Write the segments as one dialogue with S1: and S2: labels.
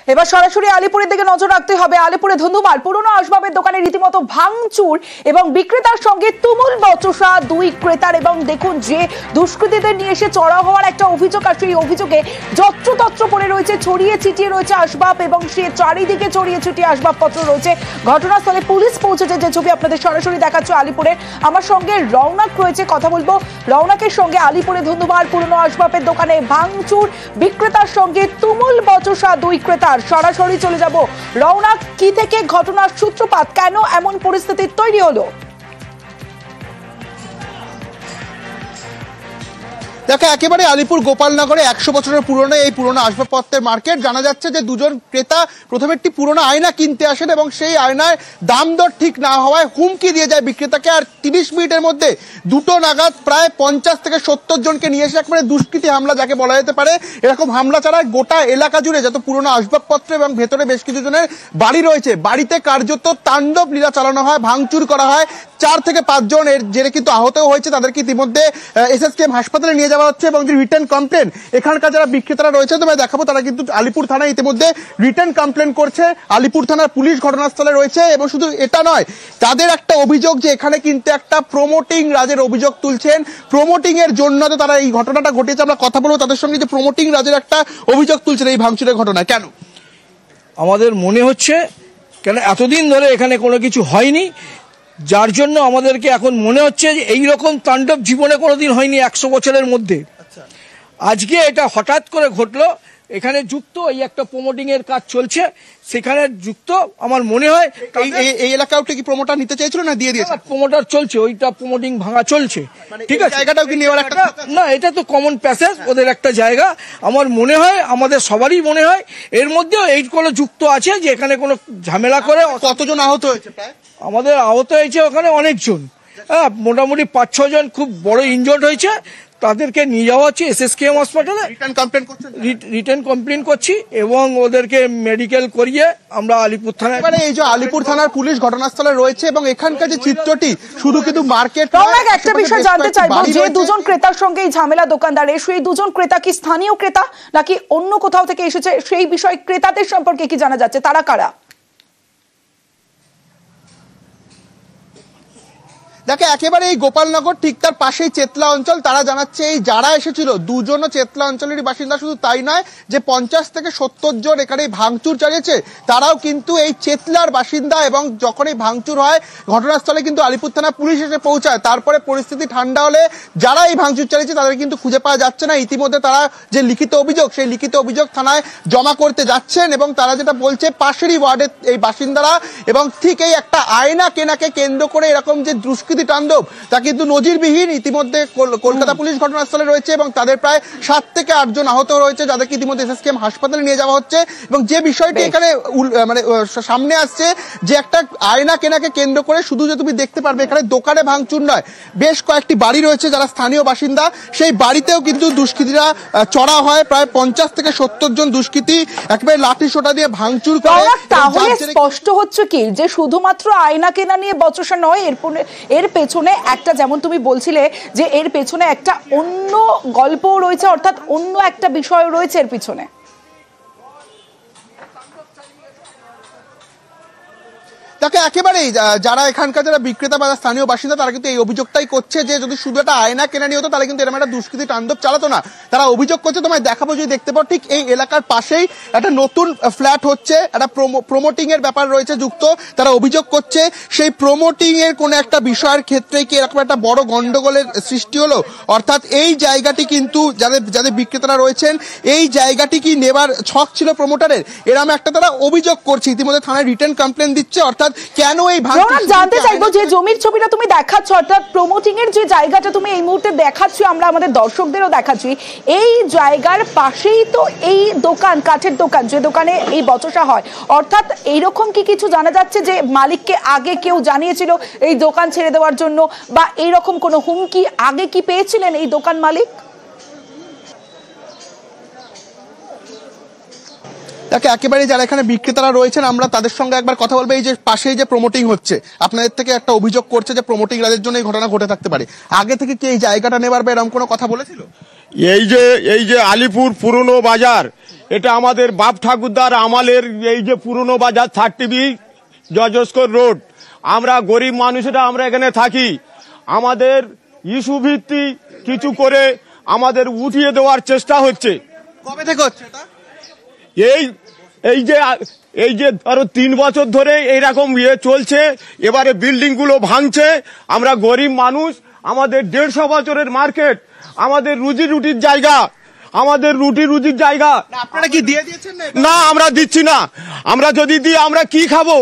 S1: এবার সরাসরি আলিপুরের দিকে নজর রাখতে হবে। আলিপুরে ধুন্ধুমার পুরনো আসবাবের দোকানে রীতিমতো ভাঙচুর এবং বিক্রেতার সঙ্গে তুমুল বচসা দুই ক্রেতার। এবং দেখুন যে দুষ্কৃতীদের নিয়ে এসে চড়াও হওয়ার একটা অভিযোগ, আর সেই অভিযোগে যত্রতত্র পড়ে রয়েছে, ছড়িয়ে ছিটিয়ে রয়েছে আসবাব এবং সে চারিদিকে ছড়িয়ে ছিটিয়ে আসবাবপত্র রয়েছে। ঘটনাস্থলে পুলিশ পৌঁছেছে, যে ছবি আপনাদের সরাসরি দেখাচ্ছে আলিপুরের। আমার সঙ্গে রৌনক রয়েছে, কথা বলবো রৌনকের সঙ্গে। আলিপুরে ধুন্ধুমার পুরনো আসবাবের দোকানে ভাঙচুর, বিক্রেতার সঙ্গে তুমুল বচসা দুই ক্রেতার। সরাসরি চলে যাব রৌনক, কি থেকে ঘটনার সূত্রপাত, কেন এমন পরিস্থিতি তৈরি হলো?
S2: দেখো, একেবারে আলিপুর গোপালনগরে 100 বছরের পুরনো এই পুরনো আসবাবপত্রের মার্কেট। জানা যাচ্ছে যে দুজন ক্রেতা প্রথমে একটি পুরনো আয়না কিনতে আসেন এবং সেই আয়নায় দাম দর ঠিক না হওয়ায় হুমকি দিয়ে যায় বিক্রেতাকে। আর 30 মিনিটের মধ্যে 2টো নাগাদ প্রায় 50 থেকে 70 জনকে নিয়ে এসে একবারে দুষ্কৃতী হামলা যাকে বলা যেতে পারে, এরকম হামলা চালায় গোটা এলাকা জুড়ে যত পুরনো আসবাবপত্র এবং ভেতরে বেশ কিছু জনের বাড়ি রয়েছে। বাড়িতে কার্যত তাণ্ডব লীলা চালানো হয়, ভাঙচুর করা হয়। 4 থেকে 5 জন এর জেরে কিন্তু আহতও হয়েছে, তাদেরকে ইতিমধ্যে এসএসকেএম হাসপাতালে নিয়ে যাওয়া হচ্ছে। এবং যে রিটার্ন কমপ্লেন এখানকার যারা বিক্রেতারা রয়েছে তোমায় দেখাবো, তারা কিন্তু আলিপুর থানায় ইতিমধ্যে রিটার্ন কমপ্লেন করছে। আলিপুর থানার পুলিশ ঘটনাস্থলে রয়েছে এবং শুধু এটা নয়, তাদের একটা অভিযোগ যে এখানে কিন্তু একটা প্রমোটিং রাজের অভিযোগ তুলছেন। প্রমোটিং এর জন্য তো তারা এই ঘটনাটা ঘটেছে। আমরা কথা বলবো তাদের সঙ্গে, যে প্রমোটিং রাজের একটা অভিযোগ তুলছেন এই ভাঙচুরের ঘটনায়। কেন
S3: আমাদের মনে হচ্ছে, কেন এতদিন ধরে এখানে কোনো কিছু হয়নি, যার জন্য আমাদেরকে এখন মনে হচ্ছে যে এইরকম তাণ্ডব জীবনে কোনোদিন হয়নি 100 বছরের মধ্যে। আজকে এটা হঠাৎ করে ঘটলো। এখানে যুক্ত এই একটা প্রমোটিং এর কাজ চলছে, সেখানে যুক্ত আমার মনে হয়
S2: এই এলাকাটা কি প্রমোটার নিতে চাইছিল না দিয়ে দিয়েছে?
S3: প্রমোটার চলছে, ওইটা প্রমোটিং ভাঙা চলছে, ঠিক আছে।
S2: জায়গাটাও কি নেওয়ার একটা
S3: না, এটা তো কমন প্যাসেজ, ওদের একটা জায়গা। আমার মনে হয়, আমাদের সবারই মনে হয় এর মধ্যেও এইগুলো যুক্ত আছে, যে এখানে কোনো ঝামেলা করে।
S2: কতজন আহত হয়েছে?
S3: আমাদের আহত হয়েছে ওখানে অনেকজন, হ্যাঁ, মোটামুটি 5-6 জন খুব বড় ইনজোর্ড হয়েছে। তাদেরকে নিয়ে যাওয়া হচ্ছে এসএসকেএম হাসপাতালে। রিটার্ন কমপ্লেন করছি এবং ওদেরকে মেডিকেল করিয়ে আমরা আলিপুর থানায়।
S2: এই যে আলিপুর থানার পুলিশ ঘটনাস্থলে রয়েছে এবং এখানকার যে চিত্রটি শুধু কিন্তু মার্কেট।
S1: একটা বিষয় জানতে চাইবো, যে দুজন ক্রেতার সঙ্গে এই ঝামেলা দোকানদারের, সেই দুজন ক্রেতা কি স্থানীয় ক্রেতা নাকি অন্য কোথাও থেকে এসেছে? সেই বিষয় ক্রেতাদের সম্পর্কে কি জানা যাচ্ছে, তারা কারা?
S2: দেখে, একেবারে এই গোপালনগর ঠিক তার পাশেই চেতলা অঞ্চল। তারা জানাচ্ছে এই যারা এসেছিল দুজনও চেতলা অঞ্চলেরই বাসিন্দা। শুধু তাই নয়, যে 50 থেকে 70 জন এখানে ভাঙচুর চালিয়েছে তারাও কিন্তু এই চেতলার বাসিন্দা। এবং যখন এই ভাঙচুর হয় ঘটনাস্থলে কিন্তু আলিপুর থানা পুলিশ এসে পৌঁছায়। তারপরে পরিস্থিতি ঠান্ডা হলে যারা এই ভাঙচুর চালিয়েছে তাদের কিন্তু খুঁজে পাওয়া যাচ্ছে না। ইতিমধ্যে তারা যে লিখিত অভিযোগ, সেই লিখিত অভিযোগ থানায় জমা করতে যাচ্ছেন এবং তারা যেটা বলছে, পাশেরই ওয়ার্ডের এই বাসিন্দারা। এবং ঠিক এই একটা আয়না কেনাকে কেন্দ্র করে এরকম যে দুষ্কৃতি তাণ্ডব, তা কিন্তু নজিরবিহীন। ইতিমধ্যে কলকাতা পুলিশ ঘটনাস্থলে রয়েছে এবং তাদের প্রায় 7 থেকে 8 জন আহত রয়েছে, যাদেরকে ইতিমধ্যে এসএসকেএম হাসপাতালে নিয়ে যাওয়া হচ্ছে। এবং যে বিষয়টি এখানে মানে সামনে আসছে, যে একটা আয়না কেনাকে কেন্দ্র করে শুধু যে তুমি দেখতে পারবে এখানে দোকানে ভাঙচুর নয়, বেশ কয়েকটি বাড়ি রয়েছে যারা স্থানীয় বাসিন্দা, সেই বাড়িতেও কিন্তু দুষ্কৃতীরা চড়া হয়। প্রায় 50 থেকে 70 জন দুষ্কৃতী একেবারে লাঠি সোটা দিয়ে ভাঙচুর করে।
S1: তাহলে স্পষ্ট হচ্ছে কি, যে শুধুমাত্র আয়না কেনা নিয়ে বচসা নয়, এর পেছনে একটা, যেমন তুমি বলছিলে যে এর পেছনে একটা অন্য গল্প রয়েছে, অর্থাৎ অন্য একটা বিষয় রয়েছে এর পিছনে।
S2: তাকে একেবারেই যারা এখানকার যারা বিক্রেতা বা স্থানীয় বাসিন্দা, তারা কিন্তু এই অভিযোগটাই করছে যে যদি শুধু একটা আয়না কেনা নিয়ে হতো তাহলে কিন্তু এরকম একটা দুষ্কৃতী তাণ্ডব চালাতো না। তারা অভিযোগ করছে, তোমায় দেখাবো যদি দেখতে পাও, ঠিক এই এলাকার পাশেই একটা নতুন ফ্ল্যাট হচ্ছে, একটা প্রমোটিং এর ব্যাপার রয়েছে যুক্ত। তারা অভিযোগ করছে সেই প্রমোটিং এর কোন একটা বিষয়ের ক্ষেত্রে কি এরকম একটা বড় গন্ডগোলের সৃষ্টি হলো। অর্থাৎ এই জায়গাটি কিন্তু যাদের বিক্রেতারা রয়েছেন, এই জায়গাটি কি নেবার ছক ছিল প্রমোটারের, এরকম একটা তারা অভিযোগ করছে। ইতিমধ্যে থানায় রিটার্ন কমপ্লেন দিচ্ছে। অর্থাৎ কেন এই ভাঙচুর?
S1: জানতে চাইবো, যে জমির ছবিটা তুমি দেখাচ্ছ, অর্থাৎ প্রমোটিং এর যে জায়গাটা তুমি এই মুহূর্তে দেখাচ্ছ, আমরা আমাদের দর্শকদেরও দেখাচ্ছি, এই জায়গার পাশেই তো এই দোকান, কাঠের দোকান, যে দোকানে এই বচসা হয়। অর্থাৎ এইরকম কি কিছু জানা যাচ্ছে যে মালিককে আগে কেউ জানিয়েছিল এই দোকান ছেড়ে দেওয়ার জন্য, বা এইরকম কোনো হুমকি আগে কি পেয়েছিলেন এই দোকান মালিক?
S2: একেবারে যারা এখানে বিক্রেতারা রয়েছেন, আমরা তাদের সঙ্গে একবার কথা বলবো। এই যে পাশে যে প্রমোটিং হচ্ছে, আপনাদের থেকে একটা অভিযোগ করছে যে প্রমোটিং রাজের জন্য এই ঘটনা ঘটে থাকতে পারে। আগে থেকে কি এই জায়গাটা নেবার বা এরকম কোনো কথা বলেছিল?
S4: এই যে আলিপুর পুরনো বাজার, এটা আমাদের বাপ ঠাকুরদার আমালের এই যে পুরনো বাজার 30B জজস্কর রোড। আমরা গরিব মানুষেরা আমরা এখানে থাকি, আমাদের ইস্যু ভিত্তি কিছু করে আমাদের উঠিয়ে দেওয়ার চেষ্টা হচ্ছে।
S2: কবে থেকে হচ্ছে এটা?
S4: এই যে ধরো 3 বছর ধরে এইরকম চলছে। এবারে বিল্ডিং গুলো ভাঙছে। আমরা গরিব মানুষ, আমাদের 150 বছরের মার্কেট, আমাদের রুজির জায়গা, আমাদের রুজির জায়গা
S2: আপনারা কি দিয়ে দিয়েছেন?
S4: না, আমরা দিচ্ছি না। আমরা যদি দিই আমরা কি খাবো,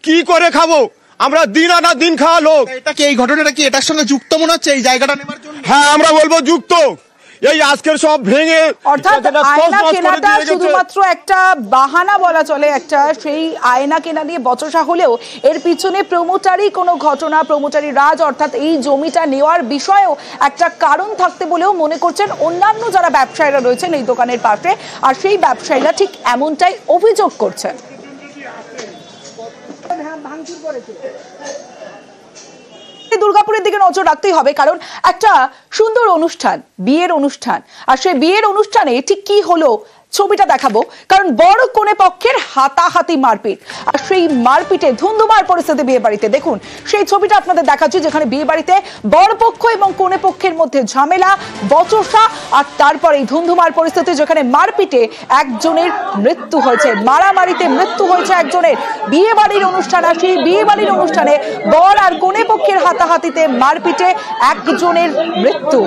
S4: কি করে খাবো? আমরা দিন আনা দিন খাওয়া লোক।
S2: এটা কি, এই ঘটনাটা কি এটার সঙ্গে যুক্ত মনে হচ্ছে, এই জায়গাটা নেবার জন্য?
S4: হ্যাঁ, আমরা বলবো যুক্ত। এই আজকের সব ভেঙে,
S1: অর্থাৎ আয়না কেনাটা শুধুমাত্র একটা বাহানা বলা চলে, একটা সেই আয়না কেনা নিয়ে বচসা হলেও এর পিছনে প্রমোটারি কোনো ঘটনা, প্রমোটারি রাজ, অর্থাৎ এই জমিটা নেওয়ার বিষয়েও একটা কারণ থাকতে বলেও মনে করছেন অন্যান্য যারা ব্যবসায়ীরা রয়েছেন এই দোকানের পাশে। আর সেই ব্যবসায়ীরা ঠিক এমনটাই অভিযোগ করছেন। দুর্গাপুরের দিকে নজর রাখতেই হবে, কারণ একটা সুন্দর অনুষ্ঠান, বিয়ের অনুষ্ঠান, আর সেই বিয়ের অনুষ্ঠানে ঠিক কি হলো ছবিটা দেখাবো। কারণ বড় কোণে পক্ষের হাতাহাতি মারপিট, আর সেই মারপিটে ধুন্ধুমার পরিস্থিতি বিয়ে বাড়িতে। দেখুন সেই ছবিটা আপনাদের দেখাচ্ছি, যেখানে বিয়ে বাড়িতে বর পক্ষ এবং কোণে পক্ষের মধ্যে ঝামেলা, বচসা, আর তারপরে ধুন্ধুমার পরিস্থিতি, যেখানে মারপিটে একজনের মৃত্যু হয়েছে, মারামারিতে মৃত্যু হয়েছে একজনের। বিয়ে বাড়ির অনুষ্ঠান, আর সেই বিয়ে বাড়ির অনুষ্ঠানে বর আর কোণে পক্ষের হাতাহাতিতে মারপিটে একজনের মৃত্যু।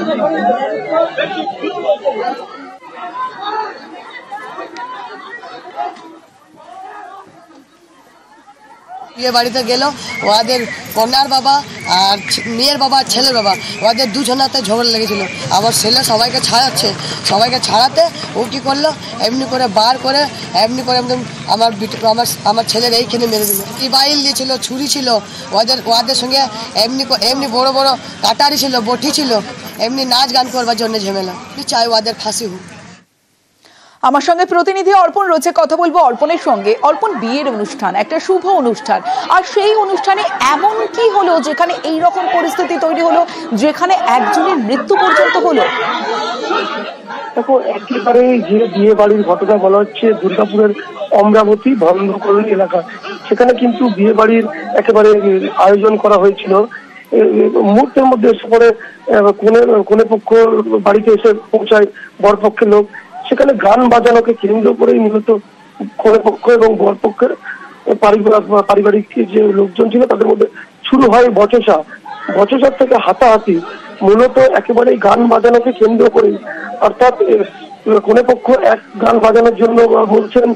S5: বিয়ে বাড়িতে গেল, ওদের কন্যার বাবা আর মেয়ের বাবা, ছেলের বাবা, ওদের দুজনাতে ঝগড়া লেগেছিল। আবার ছেলে সবাইকে ছাড়াচ্ছে, সবাইকে ছাড়াতে ও কী করলো, এমনি করে বার করে এমনি করে আমার ছেলের এইখানে মেরে দিল। মোবাইল দিয়েছিল, ছুরি ছিল, ওদের সঙ্গে এমনি বড় বড় কাটারি ছিল, বটি ছিল, এমনি নাচ গান করবার জন্য ঝামেলা। কি চাই ওদের ফাঁসি হোক।
S1: আমার সঙ্গে প্রতিনিধি অর্পণ রয়েছে, কথা বলবো অর্পণের সঙ্গে। অর্পণ, বিয়ের অনুষ্ঠান, একটা শুভ অনুষ্ঠান, আর সেই অনুষ্ঠানে এমন কি হলো যেখানে এই রকম পরিস্থিতি তৈরি হলো, যেখানে একজনের মৃত্যু পর্যন্ত হলো?
S6: দেখো, একেবারে যে বিয়ে বাড়ির ঘটনা বলা হচ্ছে দুর্গাপুরের অমরাবতী ভন্ডকরণী এলাকা, সেখানে কিন্তু বিয়ে বাড়ির একেবারে আয়োজন করা হয়েছিল। মুহূর্তের মধ্যে এসে পরে কোনে পক্ষ বাড়িতে এসে পৌঁছায় বরপক্ষের লোক। সেখানে গান বাজানোকে কেন্দ্র করেই মূলত কোনে পক্ষ এবং বরপক্ষের পারিবারিক যে লোকজন ছিল তাদের মধ্যে শুরু হয় বচসার থেকে হাতাহাতি, মূলত একেবারেই গান বাজানোকে কেন্দ্র করেই। অর্থাৎ কোনে পক্ষ এক গান বাজানোর জন্য বলছেন,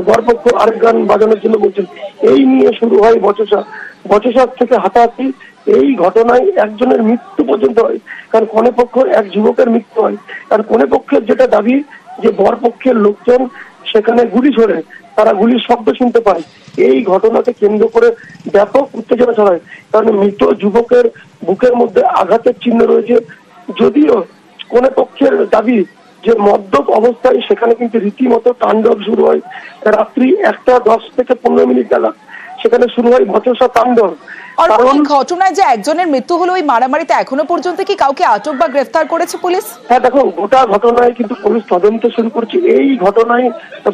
S6: বরপক্ষ আরেক গান বাজানোর জন্য বলছেন, এই নিয়ে শুরু হয় বচসার থেকে হাতাহাতি। এই ঘটনায় একজনের মৃত্যু পর্যন্ত হয়, কারণ কোনে পক্ষ এক যুবকের মৃত্যু হয়। আর কোনে পক্ষের যেটা দাবি যে বরপক্ষের লোকজন সেখানে গুলি ছোড়ে, তারা গুলির শব্দ শুনতে পায়। এই ঘটনাকে কেন্দ্র করে ব্যাপক উত্তেজনা ছড়ায়, কারণ মৃত যুবকের বুকের মধ্যে আঘাতের চিহ্ন রয়েছে। যদিও কোনে পক্ষের দাবি যে মদ্যপ অবস্থায় সেখানে কিন্তু রীতিমতো তাণ্ডব শুরু হয়। রাত্রি 1:10 থেকে 15 মিনিট নাগাদ সেখানে শুরু হয় বচসা তাণ্ডব।
S1: ঘটনায় যে একজনের মৃত্যু হলো, ওই মারামারিতে এখনো পর্যন্ত কি কাউকে আটক বা গ্রেফতার করেছে পুলিশ?
S6: হ্যাঁ, দেখো, গোটা ঘটনায় কিন্তু পুলিশ তদন্ত শুরু করছে। এই ঘটনায়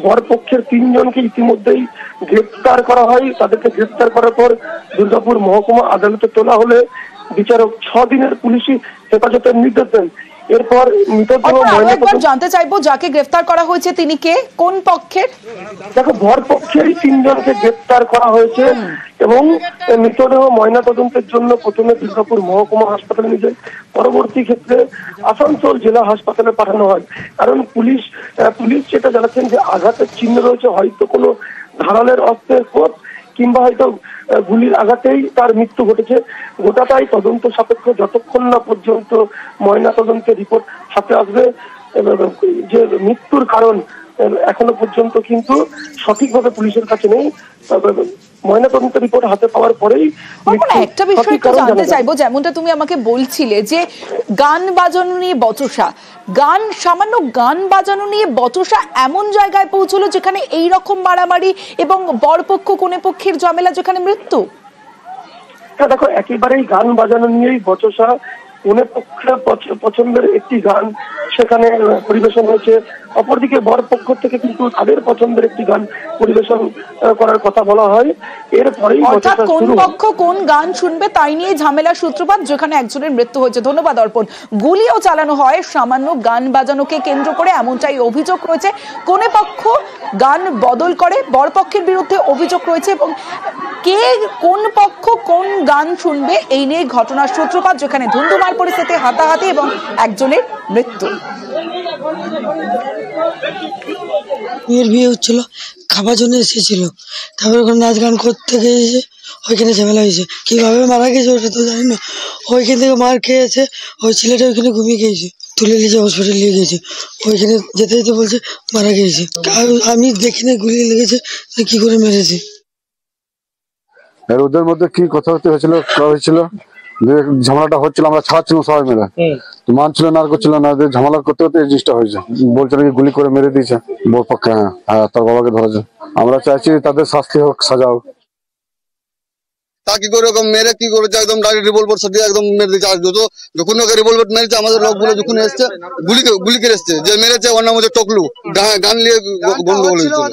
S6: বরপক্ষের 3 জনকে ইতিমধ্যেই গ্রেফতার করা হয়। তাদেরকে গ্রেফতার করার পর দুর্গাপুর মহকুমা আদালতে তোলা হলে বিচারক 6 দিনের পুলিশি হেফাজতের নির্দেশ দেন। এরপর
S1: জানতে চাইবো, যাকে গ্রেফতার করা হয়েছে তিনি কে, কোন পক্ষের?
S6: দেখো, বরপক্ষের 3 জনকে গ্রেফতার করা হয়েছে এবং মৃতদেহ ময়না তদন্তের জন্য প্রথমে দুর্গাপুর মহকুমা হাসপাতালে নিয়ে যায়, পরবর্তী ক্ষেত্রে আসানসোল জেলা হাসপাতালে পাঠানো হয়। কারণ পুলিশ যেটা জানাচ্ছেন যে আঘাতের চিহ্ন রয়েছে, হয়তো কোনো ধারালের অস্ত্রের কোপ কিংবা হয়তো গুলির আঘাতেই তার মৃত্যু ঘটেছে। গোটাটাই তদন্ত সাপেক্ষ, যতক্ষণ না পর্যন্ত ময়না তদন্তের রিপোর্ট হাতে আসবে। যে মৃত্যুর কারণ এখনো পর্যন্ত কিন্তু সঠিকভাবে পুলিশের কাছে নেই। ময়না তদন্তের রিপোর্ট হাতে পাওয়ার পরেই
S1: একটা বিষয় একটু জানতে চাইবো, যেমনটা তুমি আমাকে বলছিলে যে গান বাজানো নিয়ে বচসা, সামান্য গান বাজানো নিয়ে বচসা এমন জায়গায় পৌঁছলো যেখানে এই রকম মারামারি এবং বরপক্ষ কোনে পক্ষের ঝামেলা, যেখানে মৃত্যু।
S6: হ্যাঁ, দেখো, একেবারেই গান বাজানো নিয়েই বচসা। কোনে পক্ষের পছন্দের একটি গান সেখানে পরিবেশন হয়েছে। অপরদিকে বর পক্ষ থেকে কিন্তু তাদের পছন্দের একটি গান পরিবেশন করার কথা বলা হয়। এরপরেই
S1: অর্থাৎ কোন পক্ষ কোন গান শুনবে তাই নিয়ে ঝামেলার সূত্রপাত, যেখানে একজনের মৃত্যু হয়েছে। ধন্যবাদ অর্পণ। গুলিও চালানো হয় সামান্য গান বাজানোকে কেন্দ্র করে, এমনটাই অভিযোগ রয়েছে। কোন পক্ষ গান বদল করে, বরপক্ষের বিরুদ্ধে অভিযোগ রয়েছে, এবং কে কোন পক্ষ কোন গান শুনবে এই নিয়ে ঘটনার সূত্রপাত, যেখানে ধুন্ধুমার পরিস্থিতি, হাতাহাতি এবং একজনের মৃত্যু।
S5: মেয়ের বিয়ে হচ্ছিল, খাবার জন্য এসেছিল, তারপরে ওখানে নাচ গান করতে গিয়েছে, ওইখানে ঝামেলা হয়েছে। কিভাবে মারা গেছে ওটা তো জানি না। ওইখান থেকে মার খেয়েছে, ওই ছেলেটা ওইখানে ঘুমিয়ে গিয়েছে, তুলে নিয়েছে, হসপিটাল নিয়ে গেছে। ওইখানে যেতে যেতে বলছে মারা গিয়েছে। আমি দেখিনি গুলি লেগেছে, কি করে মেরেছে।
S7: আর ওদের মধ্যে কি কথাবার্তা হয়েছিল, যে ঝামেলাটা হচ্ছিল, আমরা ছাড়ছিলাম সবাই মিলে, মানছিল না, আর করছিল না, ঝামেলা করতে করতে এই জিনিসটা হয়েছে। বলছে নাকি গুলি করে মেরে দিয়েছে বোর পক্ষে। হ্যাঁ, তার বাবাকে ধরেছে। আমরা চাইছি তাদের শাস্তি হোক, সাজা হোক।
S8: তা কি করে মেরে কি করেছে, একদম ডাইরেক্ট রিভলভার সাথে একদম মেরে দিয়েছে। আর যখন ওকে রিভলভার মেরেছে, আমাদের লোকগুলো যখন এসছে গুলি করে এসছে, যে মেরেছে ওর নাম হচ্ছে টকলু। গান নিয়ে গন্ডগোল হয়েছে।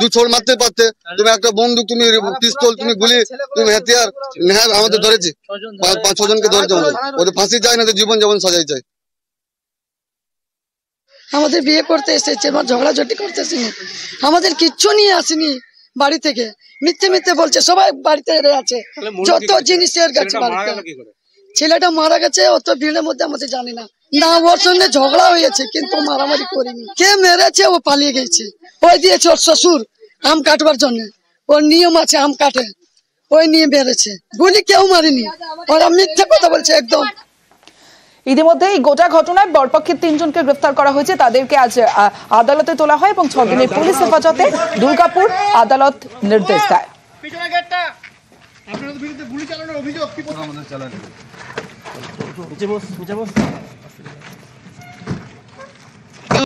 S8: দু ছোড় মারতে পারতে, তুমি একটা বন্দুক, তুমি পিস্তল, তুমি গুলি, তুমি হাতিয়ার, হ্যাঁ আমাদের ধরেছে, 5-6 জনকে ধরেছে। ওদের ফাঁসি চাই না, জীবন যেমন সাজাই চাই।
S5: আমাদের বিয়ে করতে এসেছে, ঝগড়াঝাটি করতে আসেনি, আমাদের কিচ্ছু নিয়ে আসেনি বাড়ি থেকে। মিথ্যে মিথ্যে বলছে, সবাই বাড়িতে আছে, যত জিনিসের গেছে বাড়িতে। ছেলেটা মারা গেছে, অত ভিড়ের মধ্যে আমাদের জানি না। না, ওর সঙ্গে ঝগড়া হয়েছে, কিন্তু মারামারি করিনি। কে মেরেছে, ও পালিয়ে গেছে। ওই দিয়েছে ওর শ্বশুর আম কাটবার জন্য, ওর নিয়ম আছে, আম কাটে, ওই নিয়ে মেরেছে। গুলি কেউ মারেনি, ওরা মিথ্যে কথা বলছে একদম।
S1: ইতিমধ্যে এই গোটা ঘটনায় বরপক্ষের 3 জনকে গ্রেফতার করা হয়েছে। তাদেরকে আজ আদালতে তোলা হয় এবং 6 দিনের পুলিশ হেফাজতে দুর্গাপুর আদালত নির্দেশ দেয়।
S2: আপনাদের বিরুদ্ধে গুলি চালানোর অভিযোগ কি?